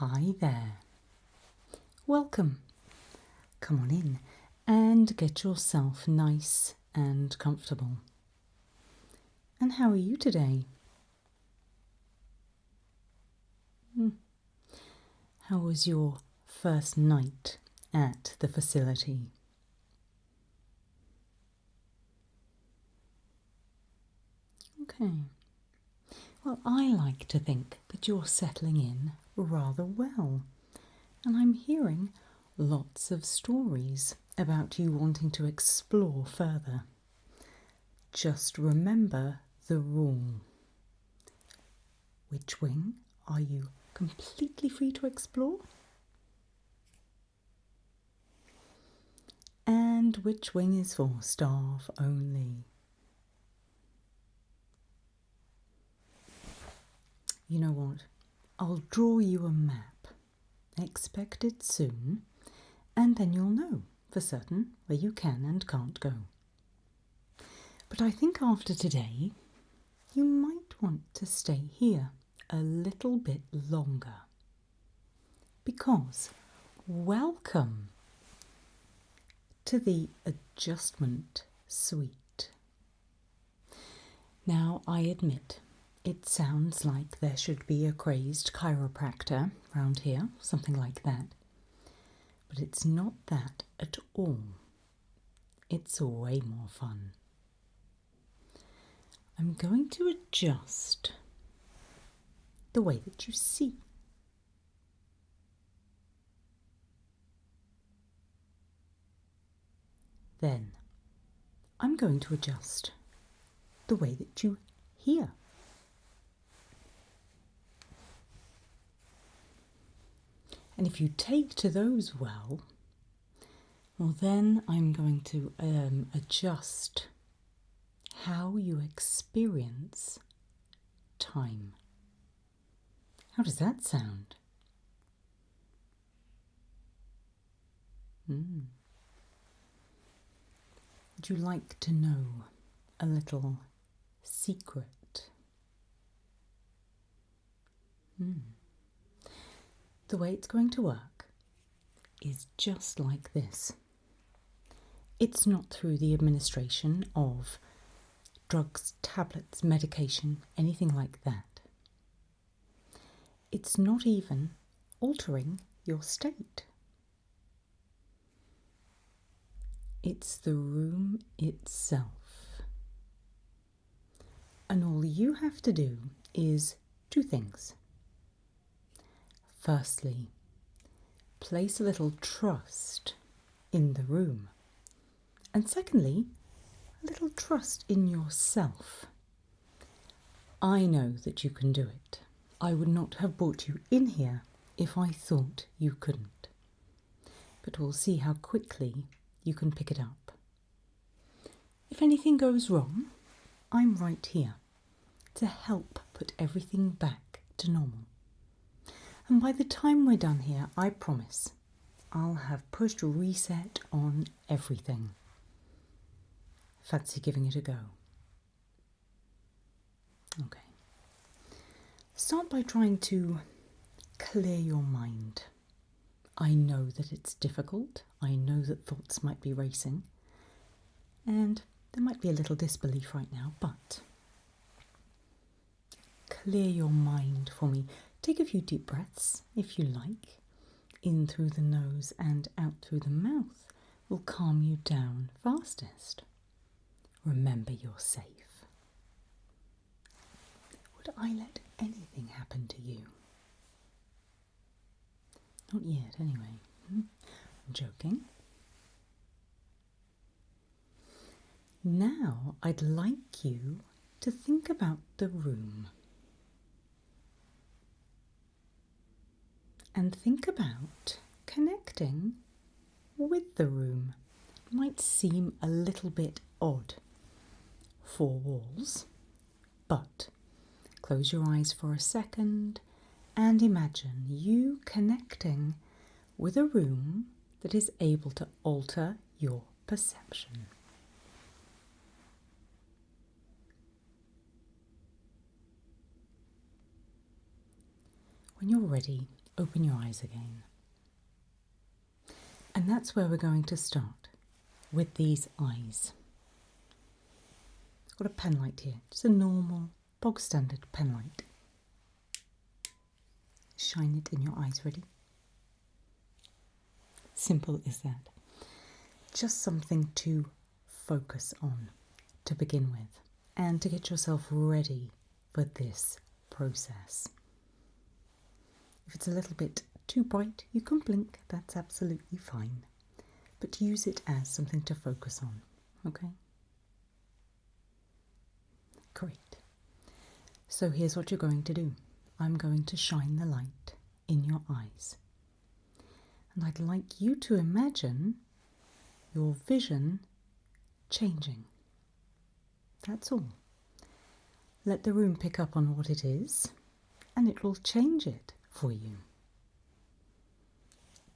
Hi there. Welcome. Come on in and get yourself nice and comfortable. And how are you today? How was your first night at the facility? Okay. Well, I like to think that you're settling in rather well. And I'm hearing lots of stories about you wanting to explore further. Just remember the rule. Which wing are you completely free to explore? And which wing is for staff only? You know what? I'll draw you a map. Expect it soon, and then you'll know for certain where you can and can't go. But I think after today, you might want to stay here a little bit longer. Because welcome to the adjustment suite. Now, I admit, it sounds like there should be a crazed chiropractor round here, something like that. But it's not that at all. It's way more fun. I'm going to adjust the way that you see. Then I'm going to adjust the way that you hear. And if you take to those well, then I'm going to adjust how you experience time. How does that sound? Would you like to know a little secret? The way it's going to work is just like this. It's not through the administration of drugs, tablets, medication, anything like that. It's not even altering your state. It's the room itself. And all you have to do is two things. Firstly, place a little trust in the room. And secondly, a little trust in yourself. I know that you can do it. I would not have brought you in here if I thought you couldn't. But we'll see how quickly you can pick it up. If anything goes wrong, I'm right here to help put everything back to normal. And by the time we're done here, I promise I'll have pushed reset on everything. Fancy giving it a go? Okay. Start by trying to clear your mind. I know that it's difficult. I know that thoughts might be racing. And there might be a little disbelief right now, but clear your mind for me. Take a few deep breaths, if you like. In through the nose and out through the mouth will calm you down fastest. Remember, you're safe. Would I let anything happen to you? Not yet, anyway. I'm joking. Now I'd like you to think about the room. And think about connecting with the room. It might seem a little bit odd. 4 walls, but close your eyes for a second and imagine you connecting with a room that is able to alter your perception. When you're ready, open your eyes again. And that's where we're going to start, with these eyes. I've got a pen light here, just a normal, bog standard pen light. Shine it in your eyes, ready? Simple as that. Just something to focus on to begin with and to get yourself ready for this process. If it's a little bit too bright, you can blink, that's absolutely fine. But use it as something to focus on, okay? Great. So here's what you're going to do. I'm going to shine the light in your eyes. And I'd like you to imagine your vision changing. That's all. Let the room pick up on what it is, and it will change it for you.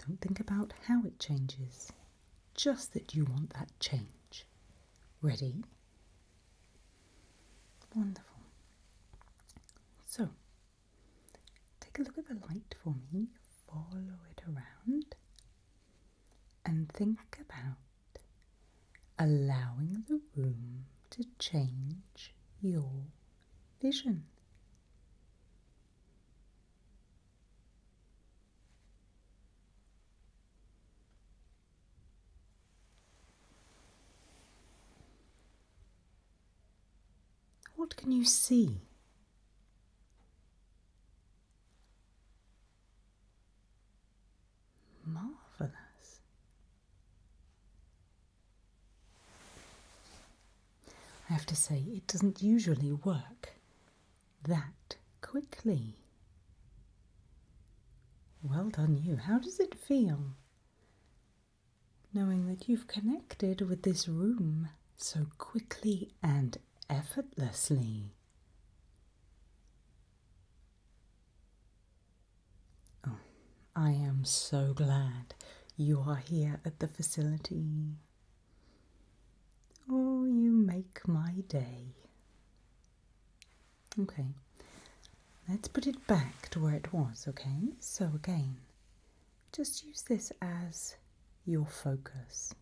Don't think about how it changes, just that you want that change. Ready? Wonderful. So, take a look at the light for me, follow it around, and think about allowing the room to change your vision. What can you see? Marvelous. I have to say, it doesn't usually work that quickly. Well done you. How does it feel knowing that you've connected with this room so quickly and effortlessly? Oh, I am so glad you are here at the facility. Oh, you make my day. Okay, let's put it back to where it was, okay? So again, just use this as your focus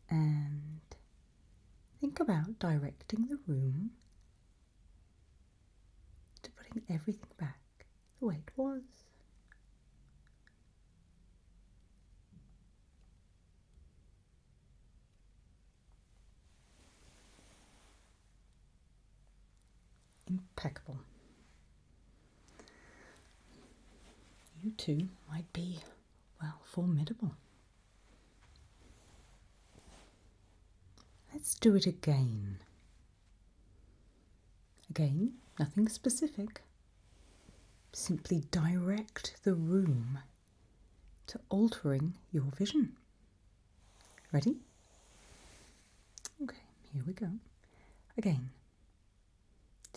and think about directing the room to putting everything back the way it was. Impeccable. You two might be, well, formidable. Let's do it again. Again, nothing specific. Simply direct the room to altering your vision. Ready? Okay, here we go. Again,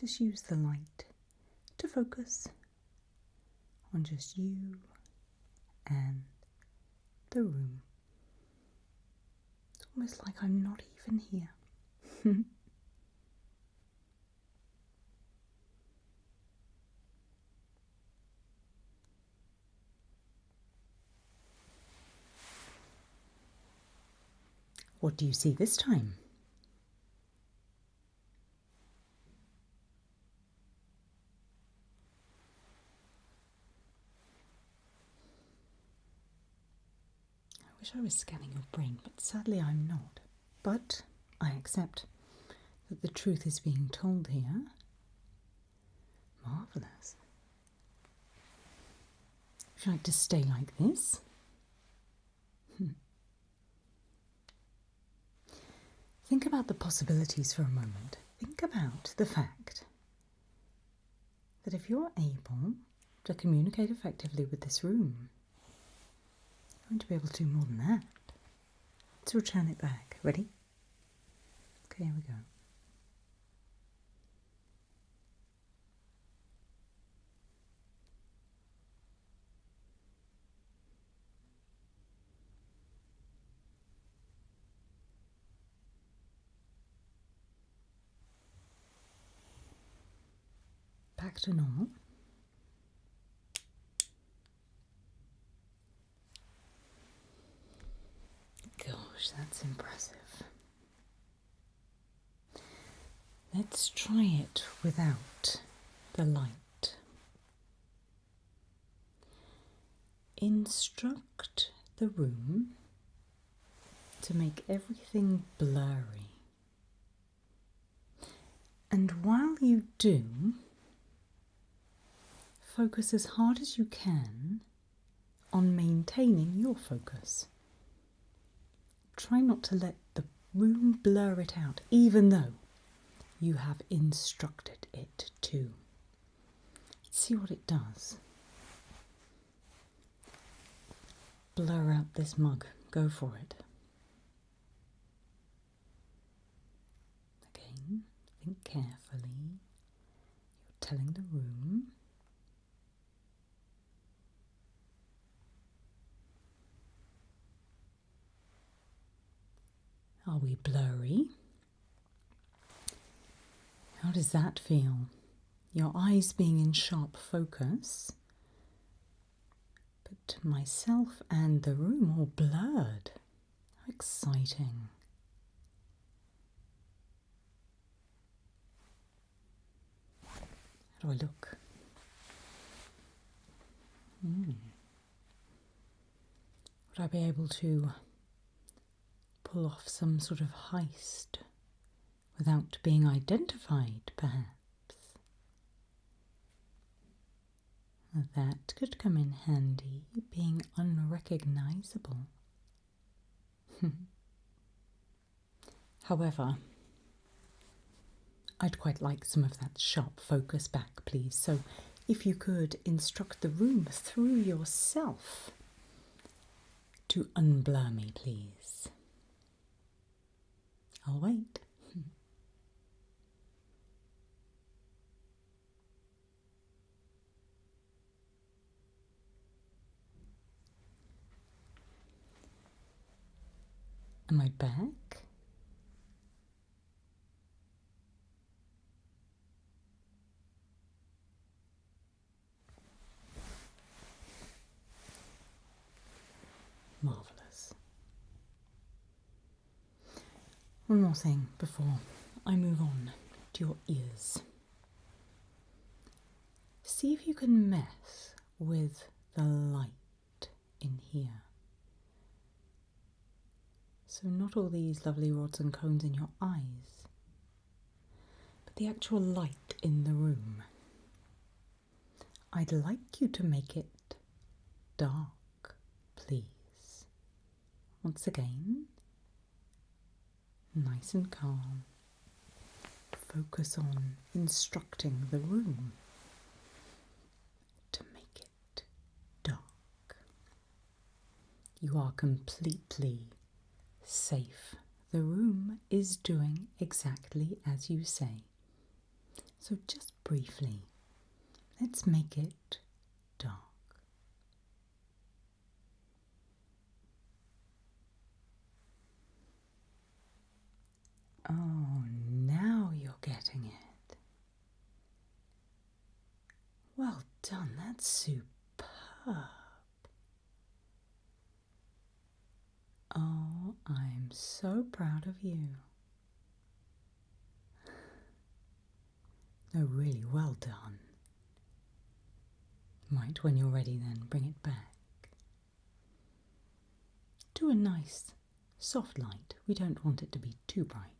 just use the light to focus on just you and the room. It's almost like I'm not even here. What do you see this time? I wish I was scanning your brain, but sadly I'm not. But I accept that the truth is being told here. Marvellous. Would you like to stay like this? Think about the possibilities for a moment. Think about the fact that if you're able to communicate effectively with this room, you're going to be able to do more than that. Let's return it back. Ready? Okay, here we go. Back to normal. Gosh, that's impressive. Let's try it without the light. Instruct the room to make everything blurry. And while you do, focus as hard as you can on maintaining your focus. Try not to let the room blur it out, even though you have instructed it to. Let's see what it does. Blur out this mug. Go for it. Again, think carefully. You're telling the room. Are we blurry? How does that feel? Your eyes being in sharp focus, but myself and the room all blurred. How exciting. How do I look? Would I be able to pull off some sort of heist without being identified, perhaps? That could come in handy, being unrecognisable. However, I'd quite like some of that sharp focus back, please. So if you could instruct the room through yourself to unblur me, please. I'll wait. Am I back? Marvellous. One more thing before I move on to your ears. See if you can mess with the light in here. So not all these lovely rods and cones in your eyes, but the actual light in the room. I'd like you to make it dark, please. Once again, nice and calm. Focus on instructing the room to make it dark. You are completely safe. The room is doing exactly as you say. So just briefly, let's make it dark. Oh, now you're getting it. Well done, that's superb. Oh, I'm so proud of you. No, really well done. Right, when you're ready then, bring it back. Do a nice soft light. We don't want it to be too bright.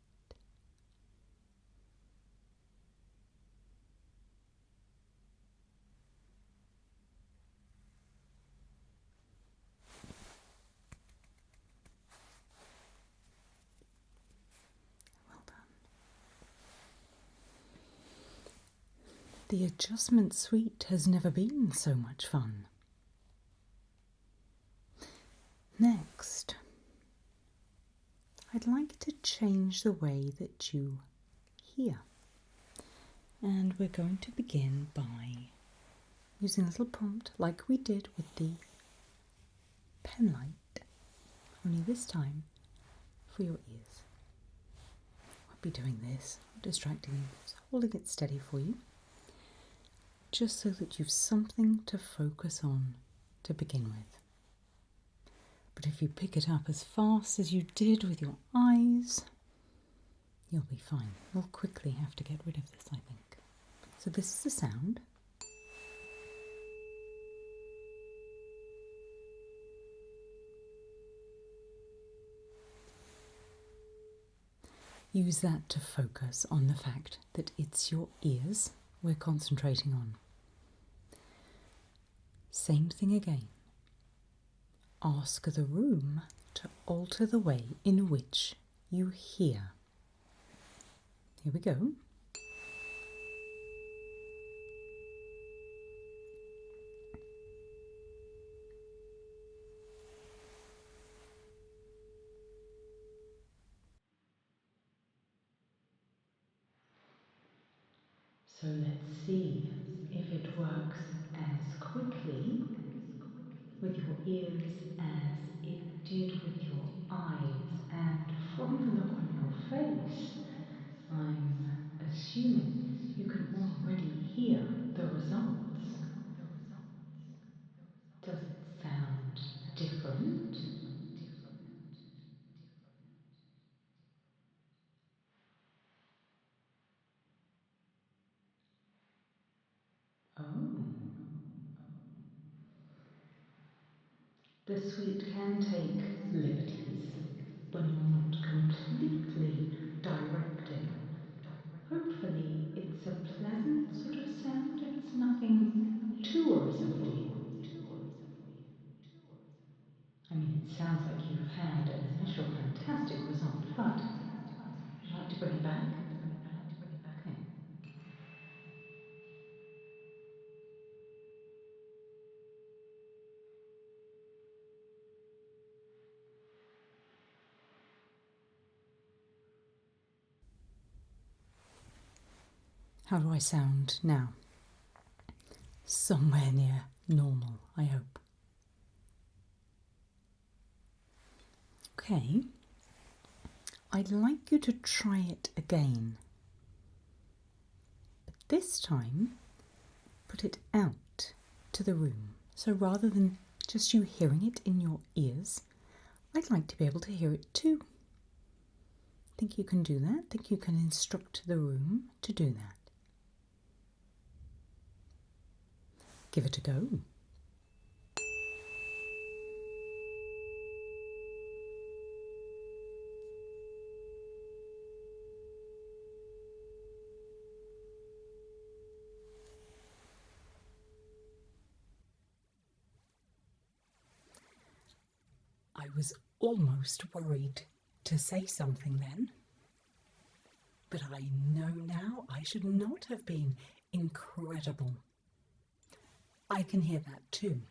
The adjustment suite has never been so much fun. Next, I'd like to change the way that you hear. And we're going to begin by using a little prompt like we did with the pen light, only this time for your ears. I'll be doing this, distracting you, just holding it steady for you, just so that you've something to focus on to begin with. But if you pick it up as fast as you did with your eyes, you'll be fine. We'll quickly have to get rid of this, I think. So this is the sound. Use that to focus on the fact that it's your ears we're concentrating on. Same thing again. Ask the room to alter the way in which you hear. Here we go. So let's see if it works as quickly with your ears as it did with your eyes. And from the look on your face, I'm assuming you can already hear the results. Does it sound different? Oh. The suite can take liberties when you're not completely directing. Hopefully it's a pleasant sort of sound. It's nothing too worrisome for you. I mean, it sounds like you've had an initial fantastic result, but would you like to bring it back? Okay. How do I sound now? Somewhere near normal, I hope. Okay. I'd like you to try it again. But this time, put it out to the room. So rather than just you hearing it in your ears, I'd like to be able to hear it too. Think you can do that? Think you can instruct the room to do that? Give it a go. I was almost worried to say something then, but I know now I should not have been incredible. I can hear that too.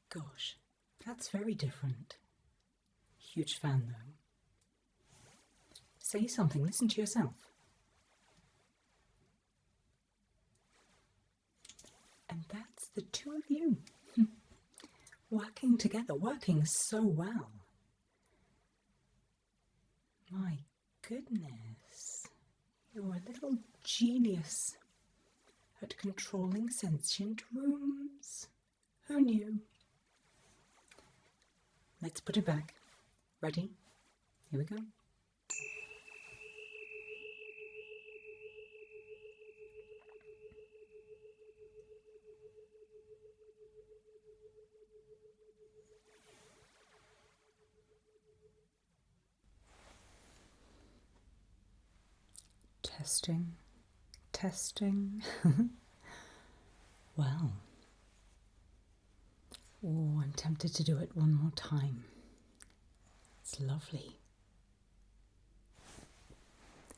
Gosh, that's very different. Huge fan though. Say something, listen to yourself. And that's the two of you. Working together, working so well. My goodness, you're a little genius at controlling sentient rooms. Who knew? Let's put it back. Ready? Here we go. Testing, testing. Well, oh, I'm tempted to do it one more time. It's lovely.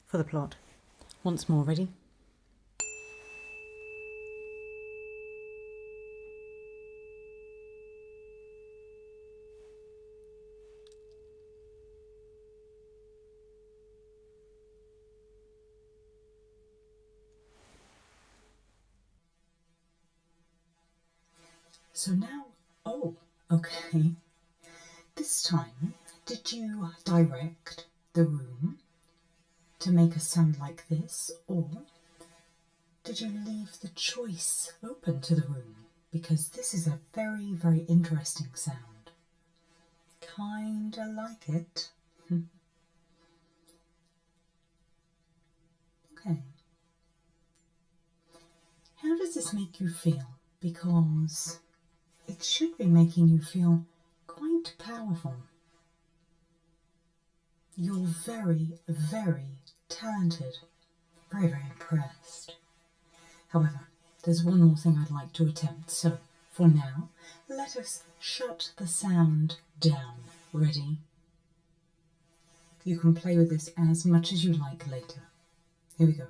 For the plot, once more, ready? So now, oh, okay. This time, did you direct the room to make a sound like this, or did you leave the choice open to the room? Because this is a very, very interesting sound. kinda like it. Okay. How does this make you feel? Because it should be making you feel quite powerful. You're very, very talented. Very, very impressed. However, there's one more thing I'd like to attempt, so for now, let us shut the sound down. Ready? You can play with this as much as you like later. Here we go.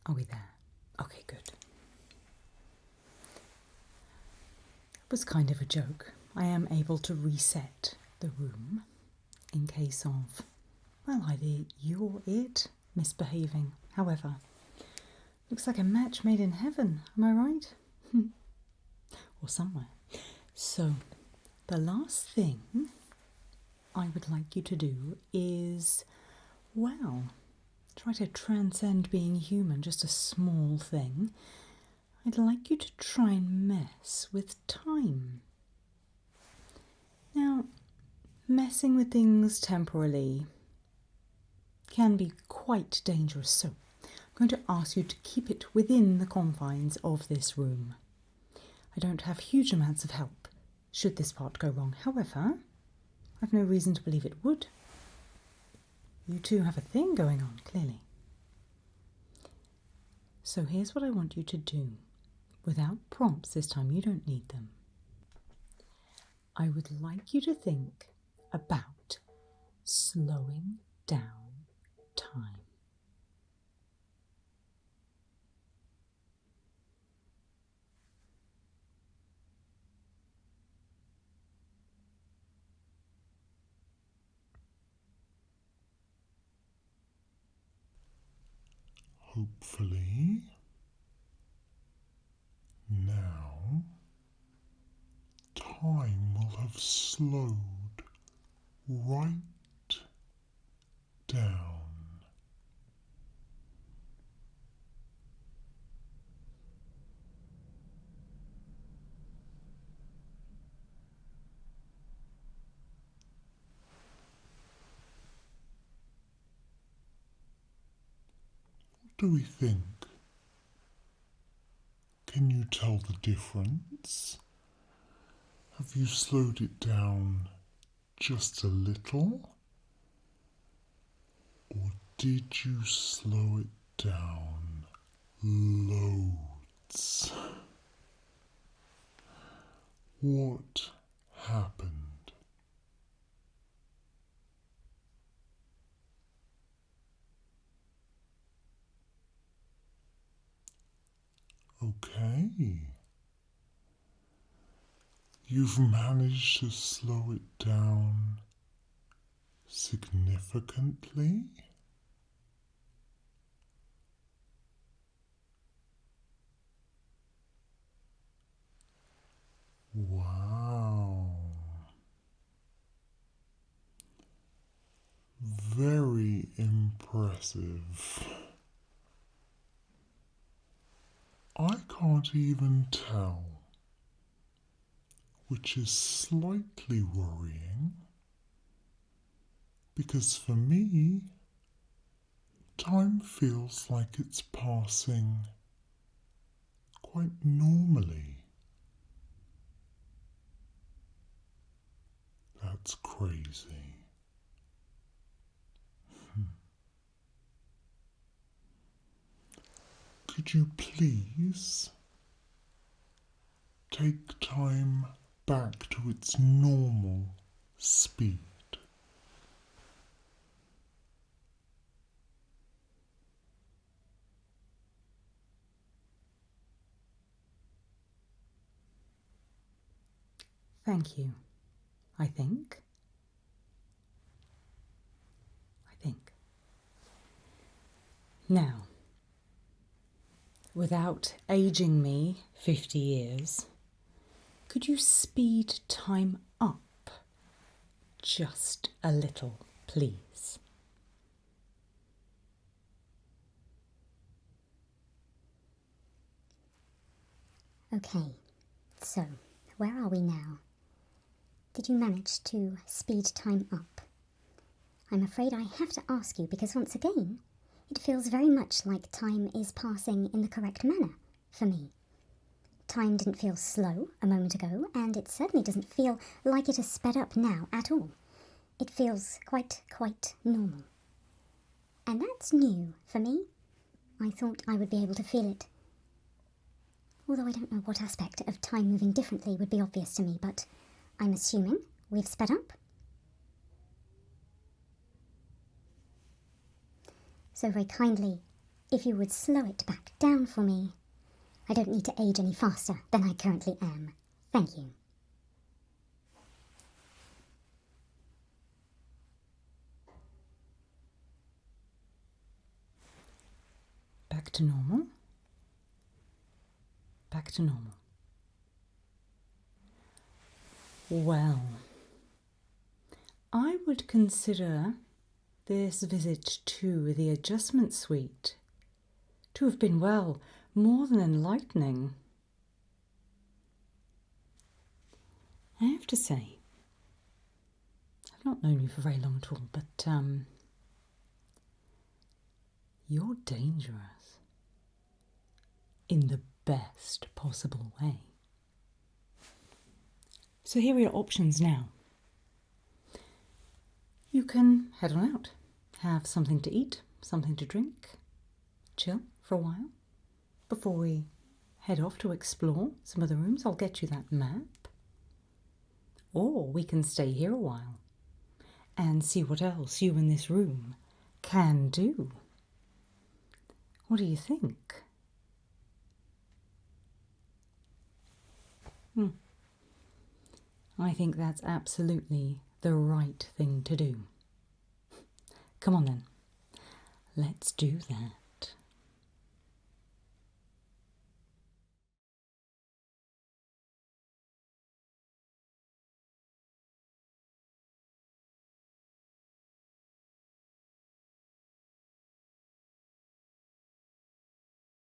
Are we there? Okay, good. It was kind of a joke. I am able to reset the room in case of, well, either you or it misbehaving. However, looks like a match made in heaven, am I right? Or somewhere. So, the last thing I would like you to do is, well, try to transcend being human, just a small thing. I'd like you to try and mess with time. Now, messing with things temporarily can be quite dangerous, so I'm going to ask you to keep it within the confines of this room. I don't have huge amounts of help should this part go wrong. However, I've no reason to believe it would. You two have a thing going on, clearly. So here's what I want you to do. Without prompts this time, you don't need them. I would like you to think about slowing down time. Hopefully, now time will have slowed right down. What do we think? Can you tell the difference? Have you slowed it down just a little? Or did you slow it down loads? What happened? Okay. You've managed to slow it down significantly. Wow. Very impressive. I can't even tell, which is slightly worrying, because for me, time feels like it's passing quite normally. That's crazy. Could you please take time back to its normal speed? Thank you. I think. Now, without aging me 50 years, Could you speed time up just a little, please? Okay, so where are we now? Did you manage to speed time up? I'm afraid I have to ask you because once again, it feels very much like time is passing in the correct manner for me. Time didn't feel slow a moment ago, and it certainly doesn't feel like it has sped up now at all. It feels quite normal. And that's new for me. I thought I would be able to feel it. Although I don't know what aspect of time moving differently would be obvious to me, but I'm assuming we've sped up. So very kindly, if you would slow it back down for me. I don't need to age any faster than I currently am. Thank you. Back to normal. Back to normal. Well, I would consider this visit to the adjustment suite to have been, well, more than enlightening. I have to say, I've not known you for very long at all, but you're dangerous in the best possible way. So here are your options now. You can head on out, have something to eat, something to drink, chill for a while before we head off to explore some of the rooms. I'll get you that map. Or we can stay here a while and see what else you in this room can do. What do you think? I think that's absolutely the right thing to do. Come on then, let's do that.